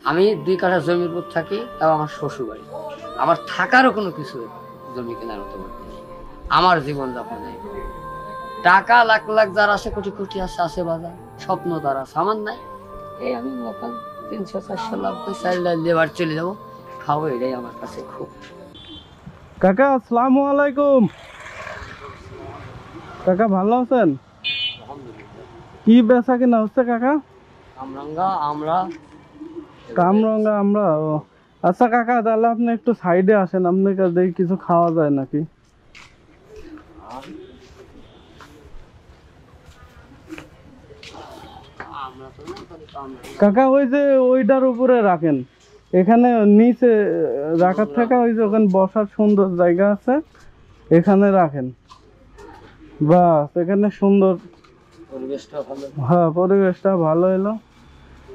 আমি 2 কাঠা জমির উপর থাকি, এবং আমার শ্বশুর বাড়ি। আমার থাকারও কোনো কিছু জমি কেনার মতো নেই। আমার জীবনযাপনে টাকা লাখ লাখ যার আছে, কোটি কোটি আছে, আছে বাজার, স্বপ্ন তার আছে, আমার নাই। এই আমি এখন 300-400 লাখ চাইলে লেবার চলে যাবো, খাবো, এটাই আমার কাছে খুব। কাকা আসসালামু আলাইকুম। কাকা ভালো আছেন? কি বেচা কিনা হচ্ছে কাকা? কামরাঙ্গা আমরা। আচ্ছা কাকা, তাহলে আপনি একটু সাইডে আসেন, আপনার কাছে কিছু খাওয়া যায় নাকি? কাকা ওই যে ওইটার উপরে রাখেন, এখানে নিচে রাখার থেকে ওই যে ওখানে বসার সুন্দর জায়গা আছে, এখানে রাখেন। বাস, এখানে সুন্দর পরিবেশটা ভালো। হ্যাঁ, পরিবেশটা ভালো এলো।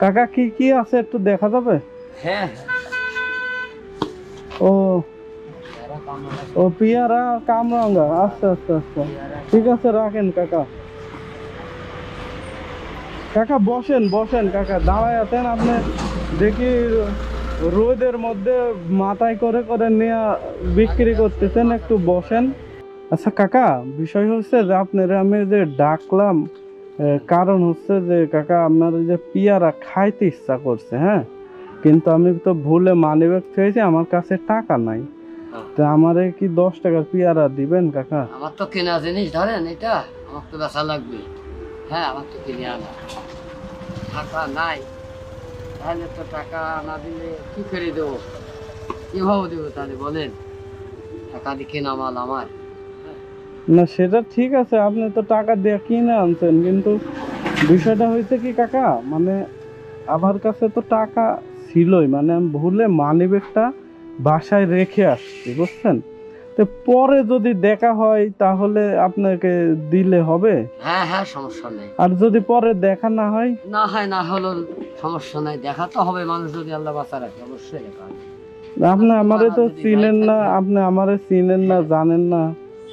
কাকা কি কি আছে একটু দেখা যাবে? হ্যাঁ, ও ও পেয়ারা কামরাঙ্গা। আচ্ছা আচ্ছা আচ্ছা, ঠিক আছে, রাখেন কাকা। কাকা বসেন বসেন, কাকা দাঁড়ায় আছেন আপনি, দেখি রোদের মধ্যে মাথায় করে করে নিয়ে বিক্রি করতেছেন, একটু বসেন। আচ্ছা কাকা, বিষয় হচ্ছে যে আপনার আমি যে ডাকলাম, কারণ হচ্ছে যে কাকা আপনার যে পেয়ারা খাইতে ইচ্ছা করছে, হ্যাঁ, কিন্তু আমি তো ভুলে মানিব্যাগ চেয়েছি, আমার কাছে টাকা নাই। তো আমারে কি 10 টাকার পেয়ারা দিবেন কাকা? আমার তো কেনা জিনিস, ধরেন এটা আমার তো বেচা লাগবে। হ্যাঁ, আমার তো কিনে আনা, টাকা নাই, তাহলে তো টাকা না দিলে কি করে দেবো, কিভাবে দেবো তাহলে বলেন? টাকা দিয়ে কেনা মাল আমার। না সেটা ঠিক আছে, আপনি তো টাকা দিয়ে কিনে আনছেন, কিন্তু বিষয়টা হয়েছে কি কাকা, মানে আমার কাছে তো টাকা ছিলই, মানে আমি ভুলে মানিব্যাগটা বাসায় রেখে আসছি, বুঝছেন? তো পরে যদি দেখা হয় তাহলে আপনাকে দিলে হবে? হ্যাঁ হ্যাঁ, সমস্যা নেই। আর যদি পরে দেখা না হয়? না হলো সমস্যা নাই, দেখা তো হবে, মানুষ যদি আল্লাহ বাঁচা রাখে অবশ্যই দেখা হবে। আপনি আমারে তো চিনেন না, আপনি আমারে চিনেন না, জানেন না।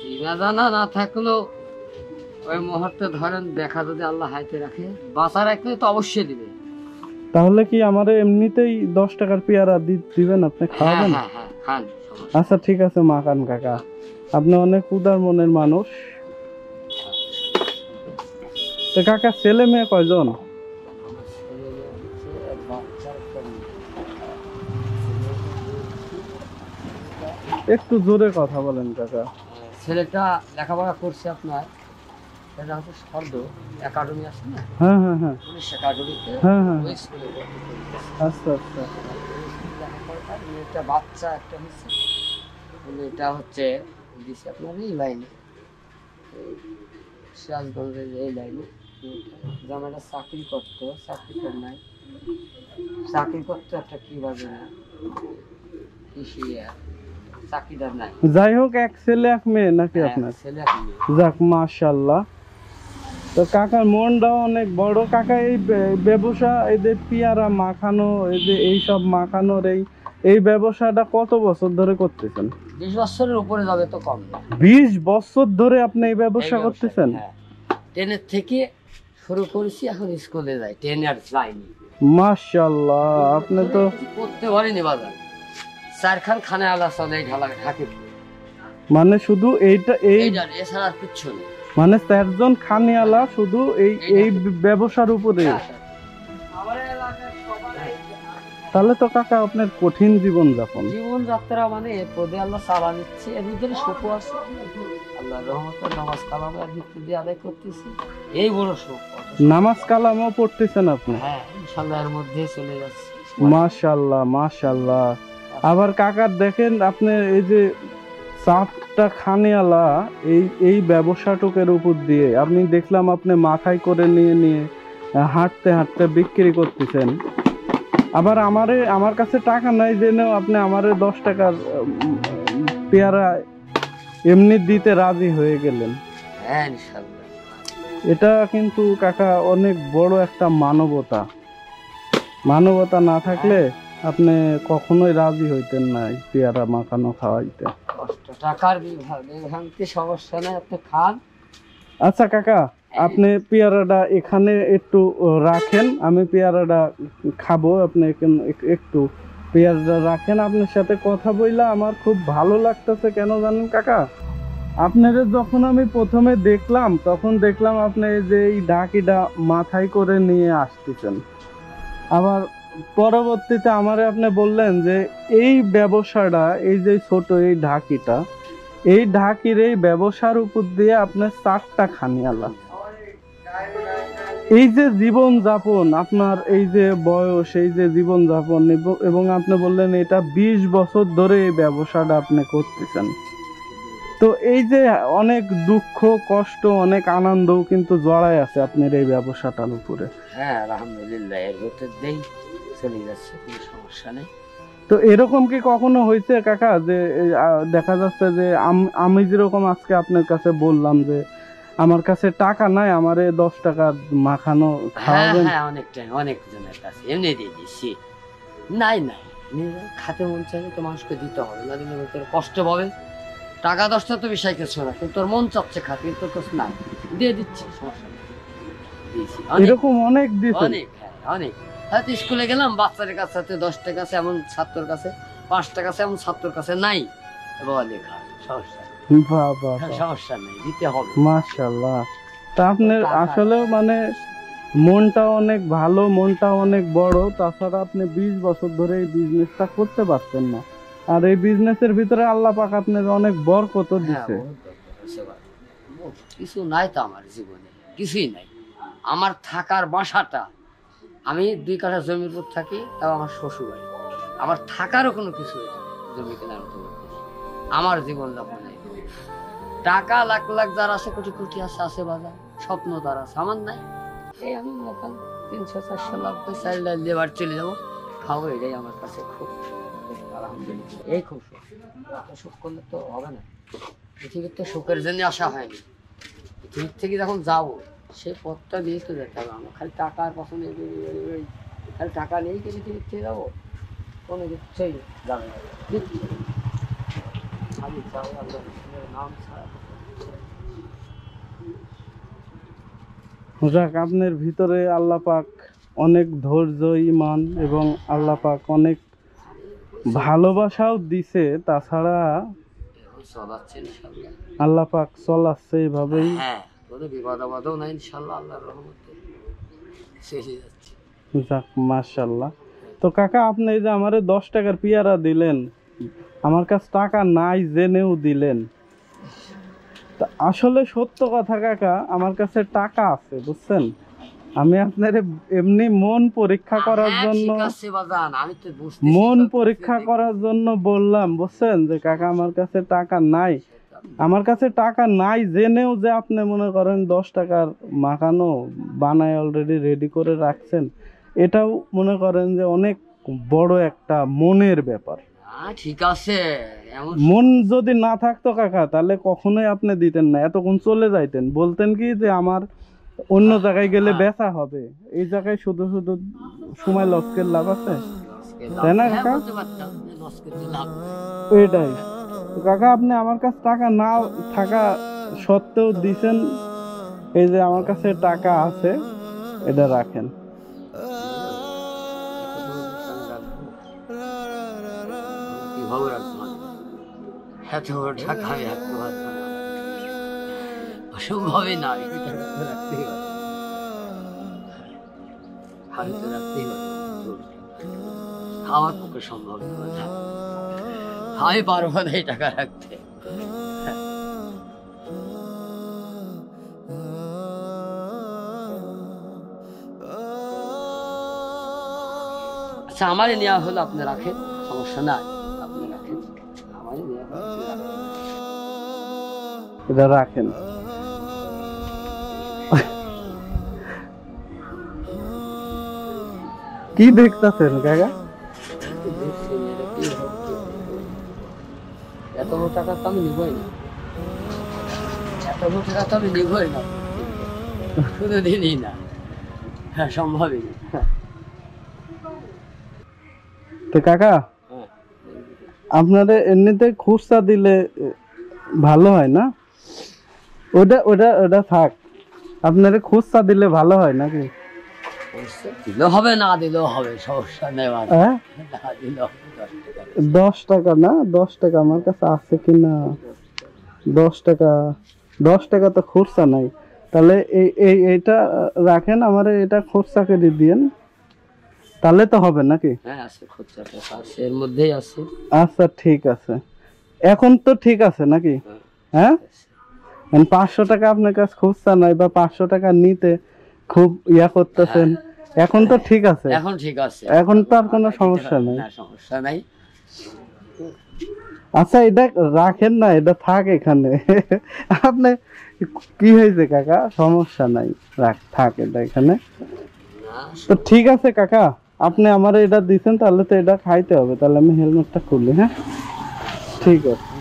চিনা জানা না থাকলেও ওই মুহূর্তে ধরেন দেখা যদি আল্লাহ হাইতে রাখে, বাঁচা রাখলে তো অবশ্যই দিবে। তাহলে কি আমারে এমনিতেই 10 টাকার পেয়ারা দিবেন, আপনি খাওয়াবেন? হ্যাঁ হ্যাঁ, খান। আচ্ছা ঠিক আছে, মাখান কাকা, আপনি অনেক উদার মনের মানুষ। তো কাকা ছেলে মেয়ে কয়জন? একটু জোরে কথা বলেন কাকা। ছেলেটা লেখাপড়া করছে আপনার, সেটা হচ্ছে সর্দ একাডেমি আছে না? হ্যাঁ হ্যাঁ হ্যাঁ, পুলিশ একাডেমিতে হ্যাঁ হ্যাঁ, ওই স্কুলে ভর্তি করেছে। আচ্ছা আচ্ছা। মেয়েটা বাচ্চা একটা হচ্ছে, এটা হচ্ছে দিছে আপনার এই লাইনে, সিরাজগঞ্জের এই লাইনে। জামাইটা চাকরি করতো, চাকরি করে নাই, চাকরি করতো একটা কি বাজে না, কৃষি চাকরিদার নাই। যাই হোক, এক ছেলে এক মেয়ে নাকি আপনার? ছেলে এক মেয়ে। যাক মাশাআল্লাহ। তো কাকার মনটাও অনেক বড়। কাকা এই ব্যবসা, এই যে পেয়ারা মাখানো, এই যে এইসব মাখানোর এই ব্যবসাটা কত বছর ধরে করতেছেন? 20 বছরের উপরে যাবে তো কম না। 20 বছর ধরে আপনি এই ব্যবসা করতেছেন? হ্যাঁ, 10 থেকে শুরু করেছি, এখন স্কুলে যাই, 10 আর যাইনি। মাশাআল্লাহ, আপনি তো করতে পারিনি বাজার, চারখান খানে আলা চলে ঢালা ঢাকি, মানে শুধু এইটা এছাড়া আর কিচ্ছু নেই। মানে 4 জন খানিয়ালা শুধু এই ব্যবসার উপরে। তাহলে তো কাকা আপনার কঠিন জীবনযাত্রা, মানে পদে আল্লাহ চালা নিচ্ছে, এর ভিতরে সুখ আছে, আল্লাহর রহমতে নামাজ কালাম দিয়ে আদায় করতেছি, এই বড় সুখ। নামাজ কালামও পড়তেছেন আপনি? হ্যাঁ, ইনশাআল্লাহ এর মধ্যে চলে যাচ্ছে। মাশাআল্লাহ মাশাআল্লাহ। আবার কাকা দেখেন, আপনি এই যে চারটা খানিয়ালা, এই ব্যবসাটুকের উপর দিয়ে আপনি দেখলাম আপনি মাথায় করে নিয়ে হাঁটতে হাঁটতে বিক্রি করতেছেন। আবার আমার কাছে টাকা নাই জেনেও আপনি আমারে 10 টাকার পেয়ারা এমনি দিতে রাজি হয়ে গেলেন। হ্যাঁ ইনশাআল্লাহ, এটা কিন্তু কাকা অনেক বড় একটা মানবতা না থাকলে আপনি কখনোই রাজি হইতেন না এই পেয়ারা মাখানো খাওয়াইতে। টাকার বিভাগে সমস্যা নাই, আপনি খান। আচ্ছা কাকা, আপনি পেয়ারাটা এখানে একটু রাখেন, আমি পেয়ারাটা খাবো। আপনি একটু পেয়ারাটা রাখেন, আপনার সাথে কথা বললে আমার খুব ভালো লাগতেছে। কেন জানেন কাকা, আপনারা যখন আমি প্রথমে দেখলাম তখন দেখলাম আপনি এই যে এই ঢাকিটা মাথায় করে নিয়ে আসতেছেন। আবার পরবর্তীতে আমারে আপনি বললেন যে এই ব্যবসাটা, এই যে ছোট এই ঢাকিটা, এই ঢাকির এই ব্যবসার উপর দিয়ে আপনার 4টা খানিয়ালা। এই যে জীবন যাপন আপনার, এই যে বয়স, এই যে জীবন যাপন, এবং আপনি বললেন এটা 20 বছর ধরে এই ব্যবসাটা আপনি করতেছেন। তো এই যে অনেক দুঃখ কষ্ট, অনেক আনন্দও কিন্তু জড়ায় আছে আপনার এই ব্যবসাটার উপরে। হ্যাঁ আলহামদুলিল্লাহ, এর ভিতর দিয়েই চলে যাচ্ছে, কোনো সমস্যা নেই। তো এরকম কি কখনো হয়েছে কাকা যে দেখা যাচ্ছে যে আমি যেরকম আজকে আপনার কাছে বললাম যে আমার কাছে টাকা নাই, আমারে 10 টাকা মাখানো খাওয়াবেন? হ্যাঁ অনেক জনের কাছে এমনি দিয়ে দিচ্ছি। নাই নিজের খাতে মন চাইলে তো মানুষকে দিতে হবে, না দিলে তোর কষ্ট পাবে। টাকা 10টা তো বিষয় কিছু না, কিন্তু তোর মন চাচ্ছে খাতে, কিন্তু তোর কাছে নাই, দিয়ে দিচ্ছি, সমস্যা নেই, দিয়েছি এরকম অনেক দিয়েছেন? অনেক হয়তো স্কুলে গেলাম, বাচ্চাদের কাছে 10 টাকা আছে এমন ছাত্রের কাছে, 5 টাকা আছে এমন ছাত্রের কাছে নাই, বাবা লেখা সমস্যা সমস্যা নেই, দিতে হবে। মাশাআল্লাহ। তা আপনার আসলে মানে মনটা অনেক ভালো, মনটা অনেক বড়। তাছাড়া আপনি 20 বছর ধরে এই বিজনেসটা করতে পারছেন না, আর এই বিজনেসের ভিতরে আল্লাহ পাক আপনার অনেক বরকত দিচ্ছে। কিছু নাই তো আমার জীবনে, কিছুই নাই। আমার থাকার বাসাটা, আমি 2 কাঠা জমির উপর থাকি, তাও আমার শ্বশুর বাড়ি। আমার থাকারও কোনো কিছু জমি কেনার মতো আমার জীবন যাপন নেই। টাকা লাখ লাখ যার আছে, কোটি কোটি আছে বাজার, স্বপ্ন তার আছে, আমার নাই। এই আমি 300-400 লাখ চাইলে লেবার চলে যাবো, খাবো, এটাই আমার কাছে খুব আলহামদুলিল্লাহ, এই খুব সুখ করলে তো হবে না। পৃথিবীর তো সুখের জন্য আসা হয়নি, পৃথিবীর থেকে যখন যাবো সেই পথটা নিয়ে তো যেতে হবে। আমার খালি টাকার পছন্দ, খালি টাকা নেই কি পৃথিবীর থেকে যাবো? কোনো কিছুই যাবে না, খালি যাবো আল্লাহর নাম ছাড়া। যাক, আপনার ভিতরে আল্লাহ পাক অনেক ধৈর্য, ঈমান এবং আল্লাহ পাক অনেক ভালোবাসাও দিছে। তাছাড়া আল্লাহ পাক চলাচ্ছে এইভাবেই। কোনো বিপদ আপদও নাই ইনশাআল্লাহ, আল্লাহর রহমতে শেষে যাচ্ছে। যাক মাশাআল্লাহ। তো কাকা, আপনি এই যে আমারে 10 টাকার পেয়ারা দিলেন, আমার কাছে টাকা নাই জেনেও দিলেন। তা আসলে সত্য কথা কাকা, আমার কাছে টাকা আছে বুঝছেন। আমি আপনার এমনি মন পরীক্ষা করার জন্য, মন পরীক্ষা করার জন্য বললাম বুঝছেন, যে কাকা আমার কাছে টাকা নাই। আমার কাছে টাকা নাই জেনেও যে আপনি মনে করেন 10 টাকার মাখানো বানায় অলরেডি রেডি করে রাখছেন, এটাও মনে করেন যে অনেক বড় একটা মনের ব্যাপার। ঠিক আছে, মন যদি না থাকতো কাকা, তাহলে কখনোই আপনি দিতেন না, এতক্ষণ চলে যাইতেন, বলতেন কি যে আমার অন্য জায়গায় গেলে বেচা হবে, এই জায়গায় শুধু শুধু সময় লস্কের লাভ আছে, তাই না কাকা? এটাই কাকা, আপনি আমার কাছে টাকা না থাকা সত্ত্বেও দিছেন। এই যে আমার কাছে টাকা আছে, এটা রাখেন। অসম্ভবই না, আমার পক্ষে সম্ভব না, আমি পারবো না এই টাকা রাখতে। আচ্ছা, আমারই নেওয়া হলো, আপনি রাখেন, সমস্যা নাই, আপনি রাখেন, আমারই নেওয়া হলো, এটা রাখেন। কি দেখতেছেন কাকা? এত টাকা তো আমি নিবই না, এত টাকা তো আমি নিবই না, শুধু দিনই না, হ্যাঁ সম্ভবই না। তো কাকা, আপনাদের এমনিতে খুচরা দিলে ভালো হয় না? ওটা ওটা ওটা থাক, আপনারে খুচরা দিলে ভালো হয় নাকি? দিলেও হবে, না দিলেও হবে, সমস্যা নেই আমার। হ্যাঁ, না দিলেও হবে, 10 টাকা। 10 টাকা না? 10 টাকা আমার কাছে আছে কিনা? 10 টাকা, 10 টাকা তো খুচরা নাই। তাহলে এইটা রাখেন, আমার এটা খুচরা করে দিয়েন, তাহলে তো হবে নাকি? হ্যাঁ আছে, খুচরা টাকা আছে, এর মধ্যেই আছে। আচ্ছা ঠিক আছে, এখন তো ঠিক আছে নাকি? হ্যাঁ, 500 টাকা আপনার কাছে খুচরা নাই, বা 500 টাকা নিতে খুব ইয়া করতেছেন, এখন তো ঠিক আছে, এখন ঠিক আছে, এখন তো আর কোনো সমস্যা নাই। না সমস্যা নাই। আচ্ছা এটা রাখেন না, এটা থাক এখানে। আপনি কি হয়েছে কাকা? সমস্যা নাই, থাক এটা এখানে। তো ঠিক আছে কাকা, আপনি আমার এটা দিচ্ছেন, তাহলে তো এটা খাইতে হবে, তাহলে আমি হেলমেটটা খুলি। হ্যাঁ ঠিক আছে।